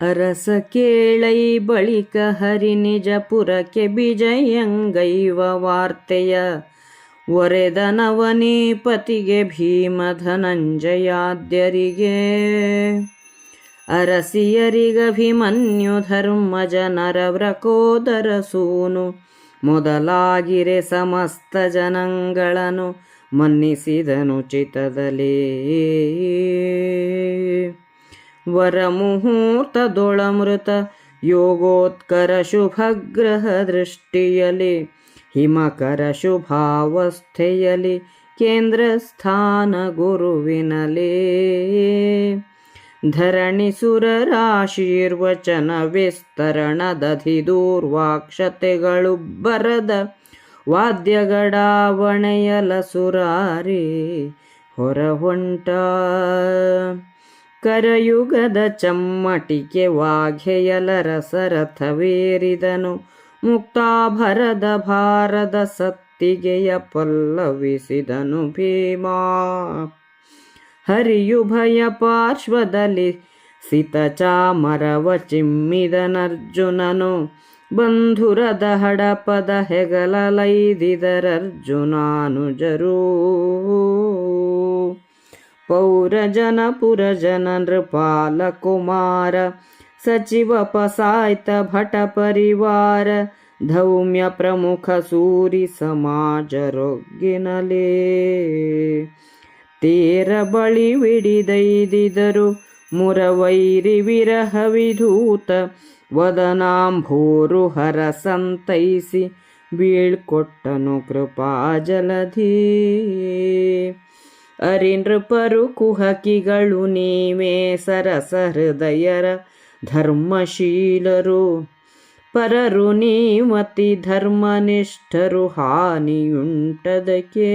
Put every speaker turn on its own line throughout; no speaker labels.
ಅರಸ ಕೇಳೈ ಬಳಿಕ ಹರಿ ನಿಜಪುರಕ್ಕೆ ಬಿಜಯಂಗೈವ ವಾರ್ತೆಯ ಒರೆದನವನೀಪತಿಗೆ ಭೀಮ ಧನಂಜಯಾದ್ಯರಿಗೆ ಅರಸಿಯರಿಗಭಿಮನ್ಯು ಧರ್ಮಜ ನರವ್ರಕೋದರ ಸೂನು ಮೊದಲಾಗಿರೆ ಸಮಸ್ತ ಜನಗಳನ್ನು ಮನ್ನಿಸಿದನು ಚಿತ್ತದಲೇ. ವರಮುಹೂರ್ತದೊಳಮೃತ ಯೋಗೋತ್ಕರ ಶುಭಗ್ರಹ ದೃಷ್ಟಿಯಲಿ ಹಿಮಕರ ಶುಭಾವಸ್ಥೆಯಲಿ ಕೇಂದ್ರ ಸ್ಥಾನ ಗುರುವಿನಲೇ. ಧರಣಿ ಸುರರಾಶೀರ್ವಚನ ವಿಸ್ತರಣದಧಿ ದೂರ್ವಾಕ್ಷತೆಗಳು ಬರದ ವಾದ್ಯಗಡಾವಣೆಯಲ ಸುರಾರಿ ಹೊರಹೊಂಟ. ಕರಯುಗದ ಚಮ್ಮಟಿಕೆ ವಾಘೆಯಲ ರಸರಥವೇರಿದನು ಮುಕ್ತಾಭರದ ಭಾರದ ಸತ್ತಿಗೆಯ ಪಲ್ಲವಿಸಿದನು ಭೀಮಾ. ಹರಿಯುಭಯ ಪಾರ್ಶ್ವದಲ್ಲಿ ಸಿತಚಾಮರವ ಚಿಮ್ಮಿದನರ್ಜುನನು ಬಂಧುರದ ಹಡಪದ ಹೆಗಲಲೈದಿದರರ್ಜುನಾನುಜರೂ. ಪೌರಜನ ಪುರಜನ ನೃಪಾಲ ಕುಮಾರ ಸಚಿವ ಪಸಾಯ್ತ ಭಟ ಪರಿವಾರ ಧೌಮ್ಯ ಪ್ರಮುಖ ಸೂರಿ ಸಮಾಜರೊಗ್ಗಿನಲೇ. ತೇರ ಬಳಿ ವಿಡಿದೈದಿದರು ಮುರವೈರಿ ವಿರಹ ವಿಧೂತ ವದನಾಂಭೋರು ಹರ ಸಂತೈಸಿ ಬೀಳ್ಕೊಟ್ಟನು ಕೃಪಾಜಲಧೀ. ಅರಿನೃಪರು ಕುಹಕಿಗಳು ನೀವೇ ಸರಸ ಹೃದಯರ ಧರ್ಮಶೀಲರು ಪರರು ನೀಮತಿ ಧರ್ಮನಿಷ್ಠರು ಹಾನಿಯುಂಟದಕ್ಕೆ.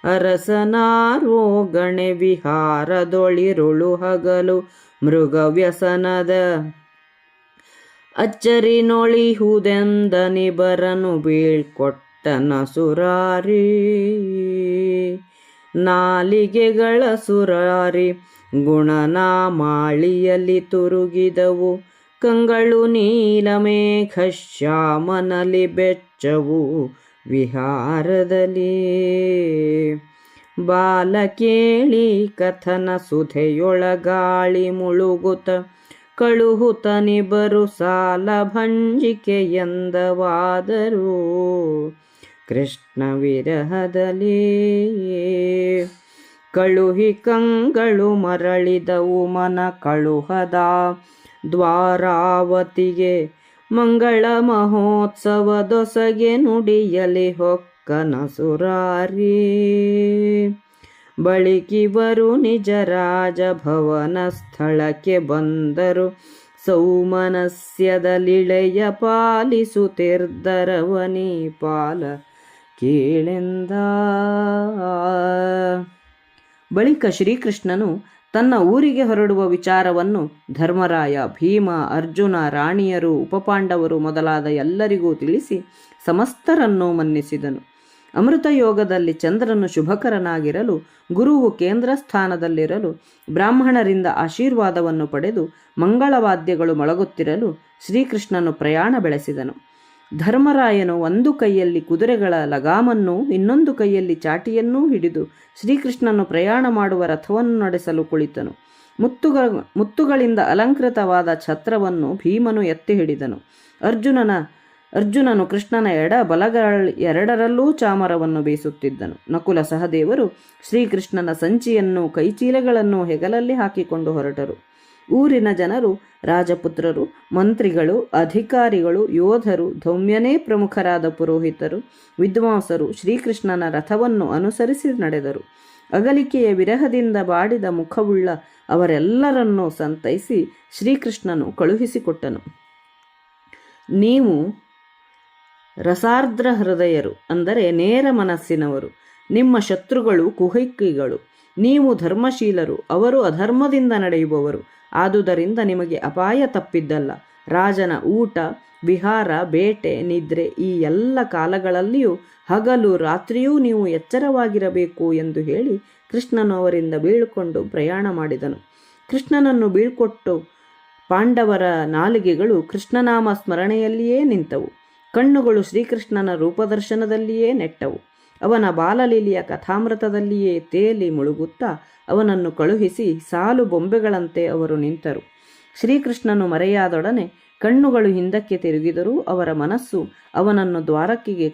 ಅರಸನಾರೋಗಣೆ ವಿಹಾರದೊಳಿರುಳು ಹಗಲು ಮೃಗವ್ಯಸನದ ಅಚ್ಚರಿನೊಳಿಹುದೆಂದನಿಬರನು ಬೀಳ್ಕೊಟ್ಟನ ಸುರಾರಿ. ನಾಲಿಗೆಗಳ ಸುರಾರಿ ಗುಣನಾಮಾಳಿಯಲ್ಲಿ ತುರುಗಿದವು ಕಂಗಳು ನೀಲಮೇಘ ಶ್ಯಾಮನಲಿ ಬೆಚ್ಚವು ವಿಹಾರದಲ್ಲಿ. ಬಾಲ ಕೇಳಿ ಕಥನ ಸುಧೆಯೊಳಗಾಳಿ ಮುಳುಗುತ ಕಳುಹುತನಿಬರು ಸಾಲ ಭಂಜಿಕೆಯಂದವಾದರೂ ಕೃಷ್ಣ ವಿರಹದಲ್ಲಿ. ಕಳುಹಿ ಕಂಗಳು ಮರಳಿದವು ಮನ ಕಳುಹದ ದ್ವಾರಾವತಿಗೆ ಮಂಗಳ ಮಹೋತ್ಸವದೊಸಗೆ ನುಡಿಯಲಿ ಹೊಕ್ಕನ ಸುರಾರಿ. ಬಳಿಕಿವರು ನಿಜ ರಾಜಭವನ ಸ್ಥಳಕ್ಕೆ ಬಂದರು ಸೌಮನಸ್ಯದಲಿಳೆಯ ಪಾಲಿಸುತ್ತಿರ್ದರವನಿ ಪಾಲ ಕೇಳೆಂದ. ಬಳಿಕ ಶ್ರೀಕೃಷ್ಣನು ತನ್ನ ಊರಿಗೆ ಹೊರಡುವ ವಿಚಾರವನ್ನು ಧರ್ಮರಾಯ, ಭೀಮ, ಅರ್ಜುನ, ರಾಣಿಯರು, ಉಪಪಾಂಡವರು ಮೊದಲಾದ ಎಲ್ಲರಿಗೂ ತಿಳಿಸಿ ಸಮಸ್ತರನ್ನೂ ಮನ್ನಿಸಿದನು. ಅಮೃತ ಯೋಗದಲ್ಲಿ ಚಂದ್ರನು ಶುಭಕರನಾಗಿರಲು, ಗುರುವು ಕೇಂದ್ರ ಸ್ಥಾನದಲ್ಲಿರಲು, ಬ್ರಾಹ್ಮಣರಿಂದ ಆಶೀರ್ವಾದವನ್ನು ಪಡೆದು ಮಂಗಳವಾದ್ಯಗಳು ಮೊಳಗುತ್ತಿರಲು ಶ್ರೀಕೃಷ್ಣನು ಪ್ರಯಾಣ ಬೆಳೆಸಿದನು. ಧರ್ಮರಾಯನು ಒಂದು ಕೈಯಲ್ಲಿ ಕುದುರೆಗಳ ಲಗಾಮನ್ನೂ ಇನ್ನೊಂದು ಕೈಯಲ್ಲಿ ಚಾಟಿಯನ್ನೂ ಹಿಡಿದು ಶ್ರೀಕೃಷ್ಣನು ಪ್ರಯಾಣ ಮಾಡುವ ರಥವನ್ನು ನಡೆಸಲು ಕುಳಿತನು. ಮುತ್ತುಗಳಿಂದ ಅಲಂಕೃತವಾದ ಛತ್ರವನ್ನು ಭೀಮನು ಎತ್ತಿ ಹಿಡಿದನು. ಅರ್ಜುನನು ಕೃಷ್ಣನ ಎಡ ಬಲಗಳೆರಡರಲ್ಲೂ ಚಾಮರವನ್ನು ಬೀಸುತ್ತಿದ್ದನು. ನಕುಲ ಸಹದೇವರು ಶ್ರೀಕೃಷ್ಣನ ಸಂಚಿಯನ್ನು ಕೈಚೀಲಗಳನ್ನು ಹೆಗಲಲ್ಲಿ ಹಾಕಿಕೊಂಡು ಹೊರಟರು. ಊರಿನ ಜನರು, ರಾಜಪುತ್ರರು, ಮಂತ್ರಿಗಳು, ಅಧಿಕಾರಿಗಳು, ಯೋಧರು, ಧೌಮ್ಯನೇ ಪ್ರಮುಖರಾದ ಪುರೋಹಿತರು, ವಿದ್ವಾಂಸರು ಶ್ರೀಕೃಷ್ಣನ ರಥವನ್ನು ಅನುಸರಿಸಿ ನಡೆದರು. ಅಗಲಿಕೆಯ ವಿರಹದಿಂದ ಬಾಡಿದ ಮುಖವುಳ್ಳ ಅವರೆಲ್ಲರನ್ನೂ ಸಂತೈಸಿ ಶ್ರೀಕೃಷ್ಣನು ಕಳುಹಿಸಿಕೊಟ್ಟನು. ನೀವು ರಸಾರ್ದ್ರ ಹೃದಯರು, ಅಂದರೆ ನೇರ ಮನಸ್ಸಿನವರು. ನಿಮ್ಮ ಶತ್ರುಗಳು ಕುಹಕಿಗಳು. ನೀವು ಧರ್ಮಶೀಲರು, ಅವರು ಅಧರ್ಮದಿಂದ ನಡೆಯುವವರು. ಆದುದರಿಂದ ನಿಮಗೆ ಅಪಾಯ ತಪ್ಪಿದ್ದಲ್ಲ. ರಾಜನ ಊಟ, ವಿಹಾರ, ಬೇಟೆ, ನಿದ್ರೆ ಈ ಎಲ್ಲ ಕಾಲಗಳಲ್ಲಿಯೂ ಹಗಲು ರಾತ್ರಿಯೂ ನೀವು ಎಚ್ಚರವಾಗಿರಬೇಕು ಎಂದು ಹೇಳಿ ಕೃಷ್ಣನು ಅವರಿಂದ ಬೀಳ್ಕೊಂಡು ಪ್ರಯಾಣ ಮಾಡಿದನು. ಕೃಷ್ಣನನ್ನು ಬೀಳ್ಕೊಟ್ಟು ಪಾಂಡವರ ನಾಲಿಗೆಗಳು ಕೃಷ್ಣನಾಮ ಸ್ಮರಣೆಯಲ್ಲಿಯೇ ನಿಂತವು. ಕಣ್ಣುಗಳು ಶ್ರೀಕೃಷ್ಣನ ರೂಪದರ್ಶನದಲ್ಲಿಯೇ ನೆಟ್ಟವು. ಅವನ ಬಾಲಲೀಲೆಯ ಕಥಾಮೃತದಲ್ಲಿಯೇ ತೇಲಿ ಮುಳುಗುತ್ತಾ ಅವನನ್ನು ಕಳುಹಿಸಿ ಸಾಲು ಬೊಂಬೆಗಳಂತೆ ಅವರು ನಿಂತರು. ಶ್ರೀಕೃಷ್ಣನು ಮರೆಯಾದೊಡನೆ ಕಣ್ಣುಗಳು ಹಿಂದಕ್ಕೆ ತಿರುಗಿದರೂ ಅವರ ಮನಸ್ಸು ಅವನನ್ನು ದ್ವಾರಕೆಗೆ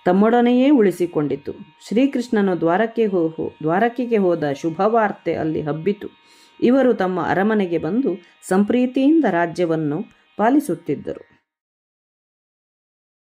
ತಮ್ಮೊಡನೆಯೇ ಉಳಿಸಿಕೊಂಡಿತು. ಶ್ರೀಕೃಷ್ಣನು ದ್ವಾರಕೆಗೆ ಹೋದ ಶುಭವಾರ್ತೆ ಅಲ್ಲಿ ಹಬ್ಬಿತು. ಇವರು ತಮ್ಮ ಅರಮನೆಗೆ ಬಂದು ಸಂಪ್ರೀತಿಯಿಂದ ರಾಜ್ಯವನ್ನು ಪಾಲಿಸುತ್ತಿದ್ದರು.